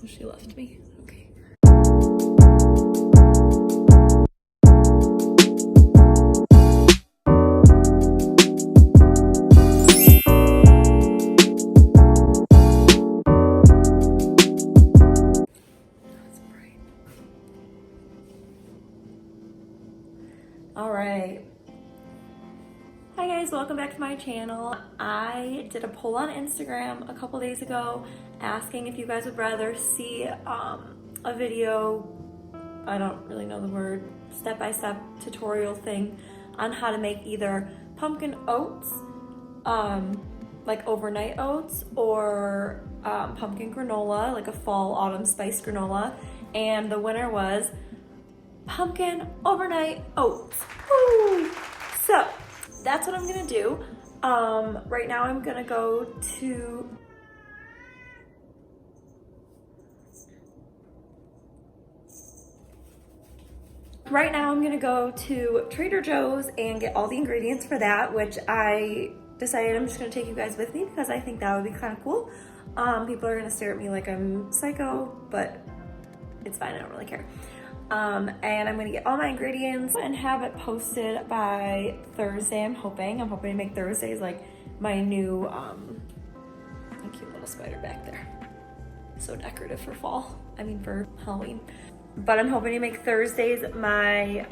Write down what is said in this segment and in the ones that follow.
So she left me. Okay. All right. Hi guys, welcome back to my channel. I did a poll on Instagram a couple days ago asking if you guys would rather see a video, I don't really know the word, step-by-step tutorial thing on how to make either pumpkin oats, like overnight oats, or pumpkin granola, like a fall autumn spice granola. And the winner was pumpkin overnight oats. Woo! So that's what I'm gonna do. Right now I'm gonna go to Trader Joe's and get all the ingredients for that, which I decided I'm just gonna take you guys with me because I think that would be kind of cool. People are gonna stare at me like I'm psycho, but it's fine, I don't really care. And I'm gonna get all my ingredients and have it posted by Thursday. I'm hoping to make Thursdays like my new, cute little spider back there. So decorative for fall, for Halloween. But I'm hoping to make Thursdays my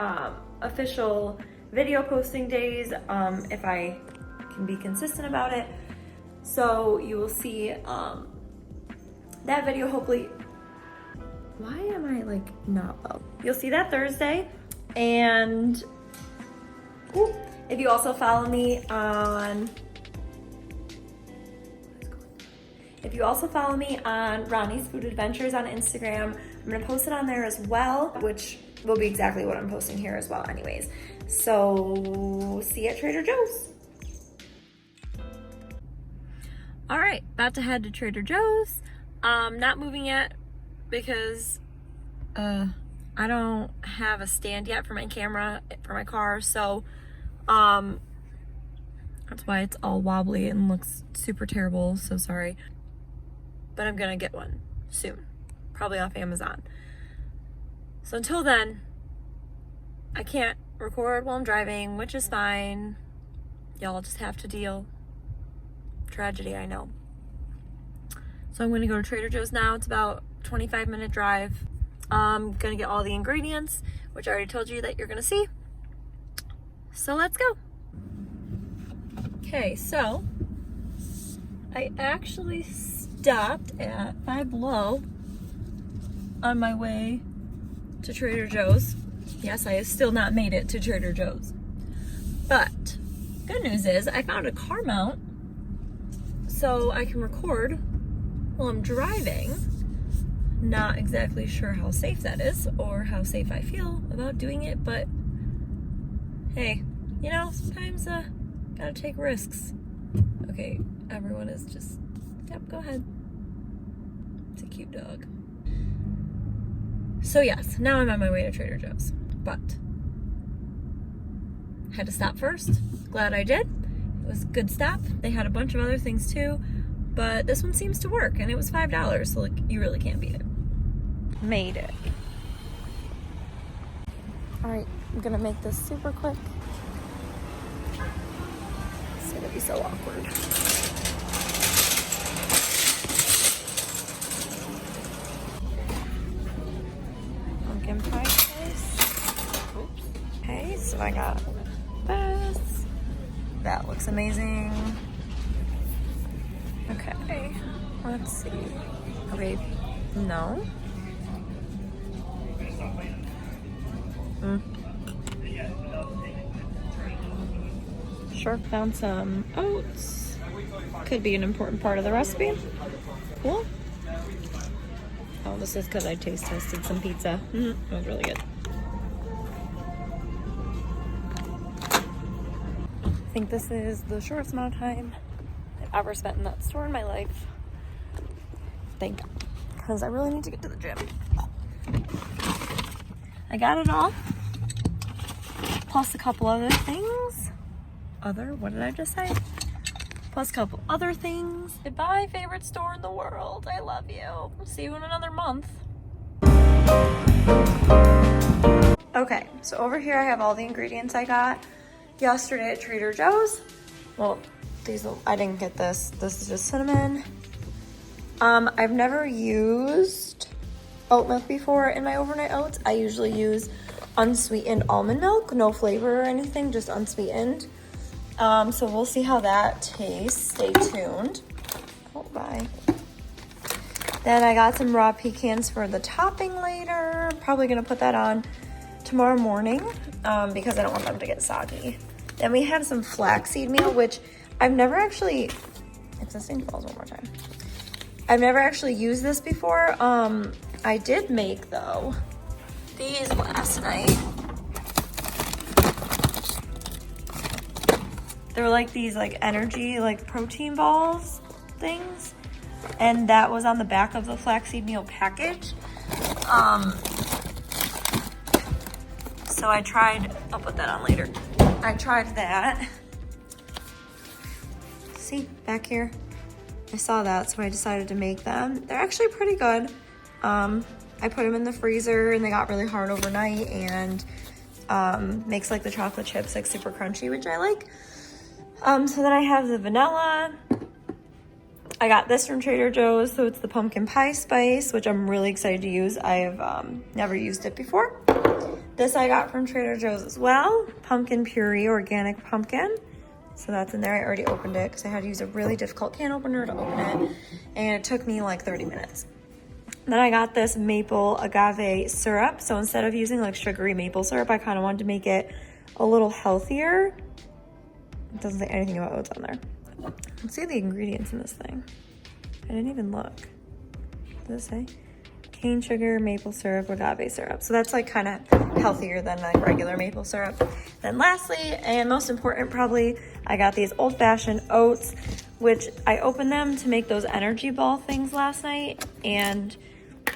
official video posting days, if I can be consistent about it. So you will see that video hopefully. Why am I like not well? You'll see that Thursday. And if you also follow me on Ronnie's Food Adventures on Instagram, I'm gonna post it on there as well, which will be exactly what I'm posting here as well anyways. So see you at Trader Joe's. All right, about to head to Trader Joe's. Not moving yet because I don't have a stand yet for my camera for my car, so that's why it's all wobbly and looks super terrible. So sorry, but I'm gonna get one soon, probably off Amazon. So until then, I can't record while I'm driving, which is fine. Y'all just have to deal. Tragedy, I know. So I'm gonna go to Trader Joe's now. It's about 25-minute drive. I'm gonna get all the ingredients, which I already told you that you're gonna see. So let's go. Okay, so I actually stopped at Five Below on my way to Trader Joe's. Yes, I have still not made it to Trader Joe's. But good news is I found a car mount so I can record while I'm driving. Not exactly sure how safe that is or how safe I feel about doing it, but hey, sometimes gotta take risks. Okay, everyone is just, yep, go ahead. It's a cute dog. So yes, now I'm on my way to Trader Joe's, but had to stop first. Glad I did. It was a good stop. They had a bunch of other things too, but this one seems to work, and it was $5, so like, you really can't beat it. Made it. All right, I'm gonna make this super quick. It's gonna be so awkward. Pumpkin pie slice. Oops. Okay, so I got this. That looks amazing. Okay, let's see. Okay, no. Sure, found some oats. Could be an important part of the recipe. Cool. Oh, this is because I taste tested some pizza. It was really good. I think this is the shortest amount of time I've ever spent in that store in my life. Thank God, because I really need to get to the gym. I got it all, plus a couple other things. What did I just say? plus a couple other things. Goodbye, favorite store in the world. I love you. See you in another month. Okay, so over here I have all the ingredients I got yesterday at Trader Joe's. Well, I didn't get this. This is just cinnamon. I've never used oat milk before in my overnight oats. I usually use unsweetened almond milk, no flavor or anything, just unsweetened. So we'll see how that tastes. Stay tuned. Oh, bye. Then I got some raw pecans for the topping later. I'm probably gonna put that on tomorrow morning because I don't want them to get soggy. Then we have some flaxseed meal, which I've never actually, if this thing falls one more time. I've never actually used this before. I did make though these last night. They're like these like energy, like protein balls things. And that was on the back of the flaxseed meal package. So I tried, I'll put that on later. I tried that. See, back here. I saw that, so I decided to make them. They're actually pretty good. I put them in the freezer and they got really hard overnight, and makes like the chocolate chips like super crunchy, which I like. So then I have the vanilla. I got this from Trader Joe's, so it's the pumpkin pie spice, which I'm really excited to use. I've never used it before. This I got from Trader Joe's as well. Pumpkin puree, organic pumpkin. So that's in there. I already opened it because I had to use a really difficult can opener to open it. And it took me like 30 minutes. Then I got this maple agave syrup. So instead of using like sugary maple syrup, I kind of wanted to make it a little healthier. It doesn't say anything about oats on there. Let's see the ingredients in this thing. I didn't even look. Does it say? Cane sugar, maple syrup, agave syrup. So that's like kind of healthier than like regular maple syrup. Then lastly, and most important probably, I got these old-fashioned oats, which I opened them to make those energy ball things last night. And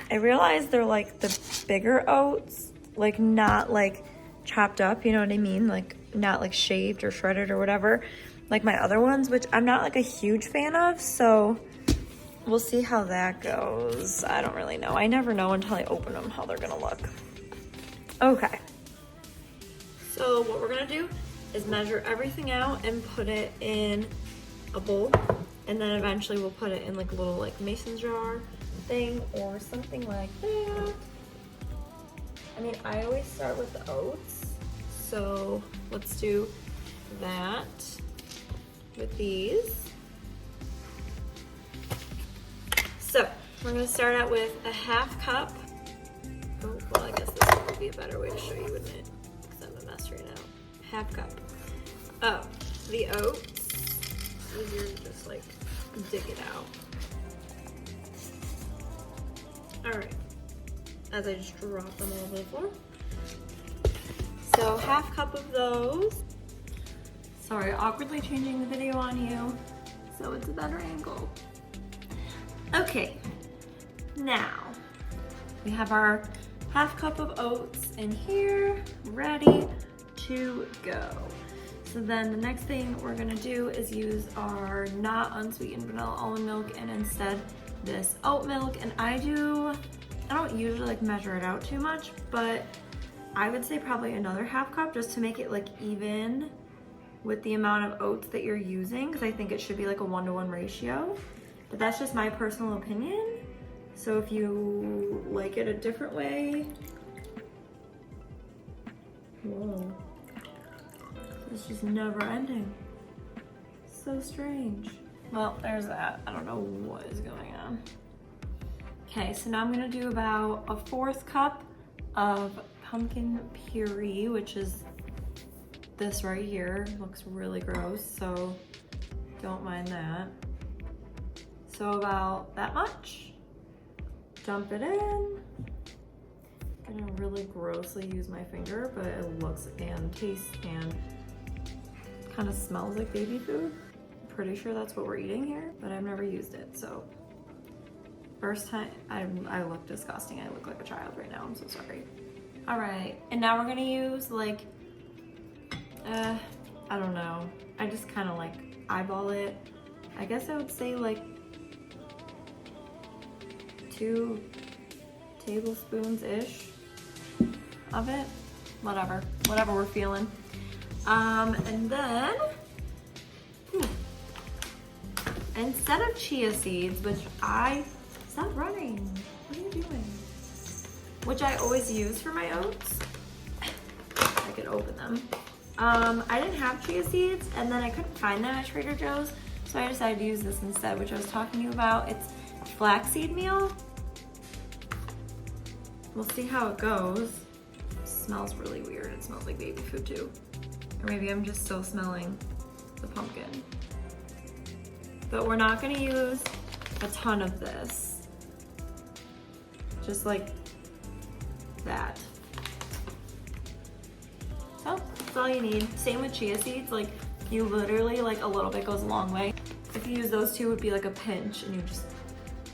I realized they're like the bigger oats, like not like chopped up, you know what I mean? Like not like shaved or shredded or whatever, like my other ones, which I'm not like a huge fan of. So we'll see how that goes. I don't really know. I never know until I open them how they're gonna look. Okay. So what we're gonna do is measure everything out and put it in a bowl. And then eventually we'll put it in like a little like mason jar thing or something like that. I mean, I always start with the oats. So let's do that with these. So we're gonna start out with a half cup. Oh, well, I guess this would be a better way to show you, wouldn't it? Because I'm a mess right now. Half cup of the oats. It's easier to just like dig it out. All right, as I just drop them all over the floor. So half cup of those. Sorry, awkwardly changing the video on you, so it's a better angle. Okay, now we have our half cup of oats in here, ready to go. So then the next thing we're gonna do is use our not unsweetened vanilla almond milk and instead this oat milk. And I don't usually like measure it out too much, but I would say probably another half cup just to make it like even with the amount of oats that you're using, because I think it should be like a 1-to-1 ratio. But that's just my personal opinion. So if you like it a different way, whoa, this is never ending. So strange. Well, there's that. I don't know what is going on. Okay, so now I'm gonna do about a 1/4 cup of pumpkin puree, which is this right here. Looks really gross, so don't mind that. So about that much. Dump it in. I'm gonna really grossly use my finger, but it looks and tastes and kind of smells like baby food. I'm pretty sure that's what we're eating here, but I've never used it, so. First time, I look disgusting. I look like a child right now, I'm so sorry. All right, and now we're gonna use like, I don't know. I just kind of like eyeball it. I guess I would say like 2 tablespoons-ish of it. Whatever we're feeling. And then, instead of chia seeds, stop running. What are you doing? Which I always use for my oats. I could open them. I didn't have chia seeds, and then I couldn't find them at Trader Joe's, so I decided to use this instead, which I was talking to you about. It's flaxseed meal. We'll see how it goes. It smells really weird. It smells like baby food too. Or maybe I'm just still smelling the pumpkin. But we're not gonna use a ton of this. Just like that. So that's all you need. Same with chia seeds. Like you literally, like a little bit goes a long way. If you use those two, it would be like a pinch and you just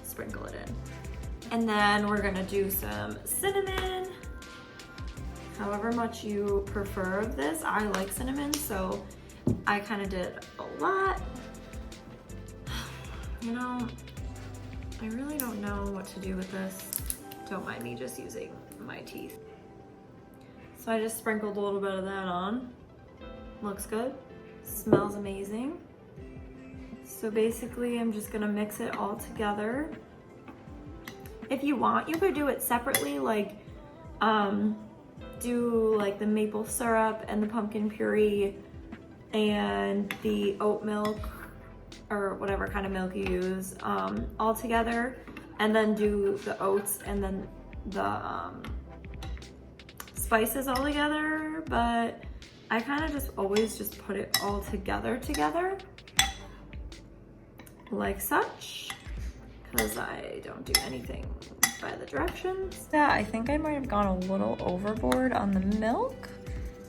sprinkle it in. And then we're gonna do some cinnamon. However much you prefer of this. I like cinnamon, so I kind of did a lot. You know, I really don't know what to do with this. Don't mind me just using my teeth. So I just sprinkled a little bit of that on. Looks good, smells amazing. So basically I'm just gonna mix it all together. If you want, you could do it separately, like do like the maple syrup and the pumpkin puree and the oat milk or whatever kind of milk you use all together, and then do the oats and then the spices all together. But I kind of just always just put it all together like such, because I don't do anything by the directions. Yeah, I think I might have gone a little overboard on the milk,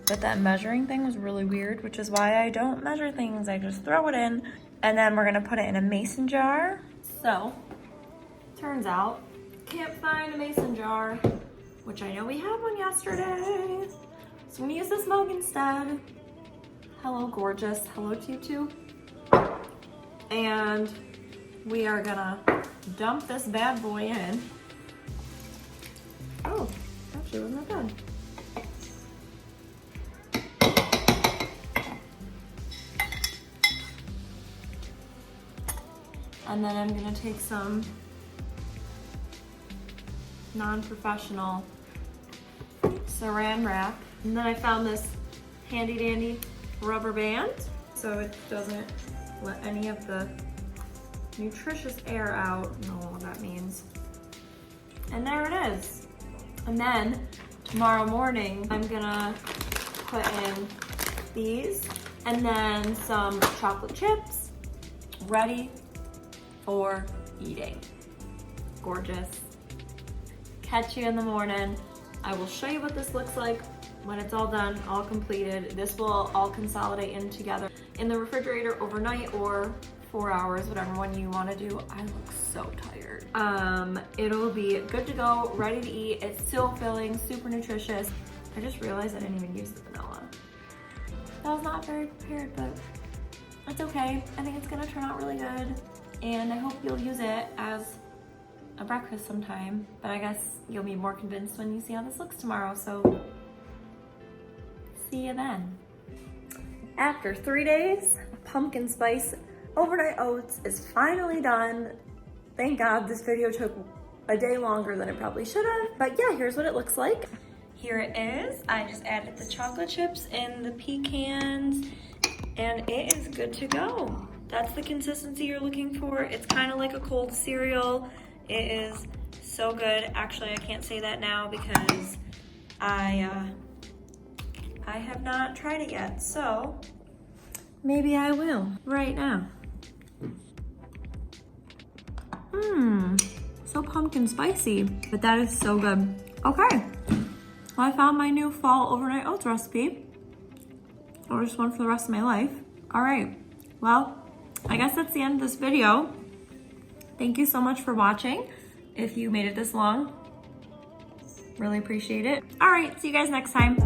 but that measuring thing was really weird, which is why I don't measure things. I just throw it in, and then we're gonna put it in a mason jar. So, turns out, can't find a mason jar, which I know we had one yesterday. So I'm gonna use this mug instead. Hello, gorgeous. Hello to you too. And we are gonna dump this bad boy in. Oh, actually wasn't that bad. And then I'm gonna take some non-professional saran wrap. And then I found this handy dandy rubber band so it doesn't let any of the nutritious air out. I don't know what that means. And there it is. And then tomorrow morning, I'm gonna put in these and then some chocolate chips ready for eating. Gorgeous. Catch you in the morning. I will show you what this looks like when it's all done, all completed. This will all consolidate in together in the refrigerator overnight or 4 hours, whatever one you want to do. I look so tired. It'll be good to go, ready to eat. It's still filling, super nutritious. I just realized I didn't even use the vanilla. That was not very prepared, but it's okay. I think it's gonna turn out really good, and I hope you'll use it as a breakfast sometime, but I guess you'll be more convinced when you see how this looks tomorrow, so see you then. After 3 days, pumpkin spice overnight oats is finally done. Thank God this video took a day longer than it probably should have, but yeah, here's what it looks like. Here it is. I just added the chocolate chips and the pecans, and it is good to go. That's the consistency you're looking for. It's kind of like a cold cereal. It is so good. Actually, I can't say that now because I have not tried it yet, so maybe I will right now. So pumpkin spicy, but that is so good. Okay, well, I found my new fall overnight oats recipe. Or just one for the rest of my life. All right, well, I guess that's the end of this video. Thank you so much for watching. If you made it this long, really appreciate it. All right, see you guys next time.